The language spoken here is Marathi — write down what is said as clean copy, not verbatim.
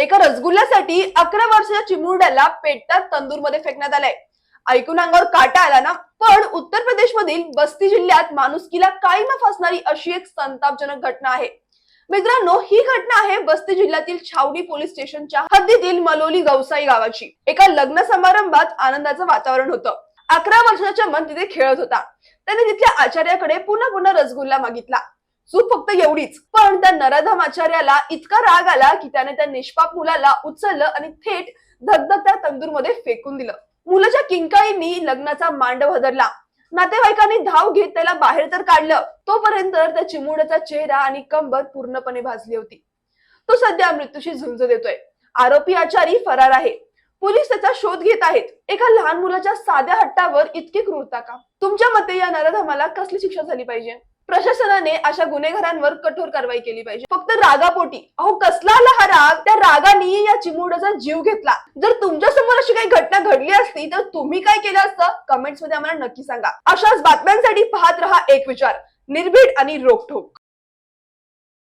एका रसगुल्ल्यासाठी 11 वर्षाच्या चिमुरड्याला पेटतात तंदूरमध्ये फेकण्यात आलंय. ऐकून अंगावर काटा आला ना? पण उत्तर प्रदेश मधील बस्ती जिल्ह्यात माणुसकीला काळीमा फासणारी अशी एक संतापजनक घटना आहे. मित्रांनो, ही घटना आहे बस्ती जिल्ह्यातील छावणी पोलीस स्टेशनच्या हद्दीतील मलोली गौसाई गावाची. एका लग्न समारंभात आनंदाचं वातावरण होतं. 11 वर्षाचा मन तिथे खेळत होता. त्याने तिथल्या आचार्याकडे पुन्हा पुन्हा रसगुल्ला मागितला. चूक फक्त एवढीच, पण त्या नराधम आचार्याला इतका राग आला की त्याने त्या निष्पाप मुलाला उचललं आणि थेट धगधगत्या तंदूरमध्ये फेकून दिलं. मुलाच्या किंकाळींनी लग्नाचा मांडव हदरला. नातेवाईकांनी धाव घेत त्याला बाहेर तर काढलं. तोपर्यंत त्या चिमुरड्याचा चेहरा आणि कंबर पूर्णपणे भाजली होती. तो सध्या मृत्यूशी झुंज देतोय. आरोपी आचारी फरार आहे. पोलीस त्याचा शोध घेत आहेत. एका लहान मुलाच्या साध्या हट्टावर इतकी क्रूरता का? तुमच्या मते या नराधमाला कसली शिक्षा झाली पाहिजे? प्रशासनाने अशा गुन्हेगारांवर कठोर कारवाई केली पाहिजे. फक्त रागापोटी. अहो, कसला आला हा राग? त्या रागाने या चिमुरड्याचा जीव घेतला. जर तुमच्या समोर अशी काही घटना घडली असती तर तुम्ही काय केलं असतं? कमेंट्स मध्ये आम्हाला नक्की सांगा. अशाच बातम्यांसाठी पाहत रहा एक विचार, निर्भीड आणि रोखठोक.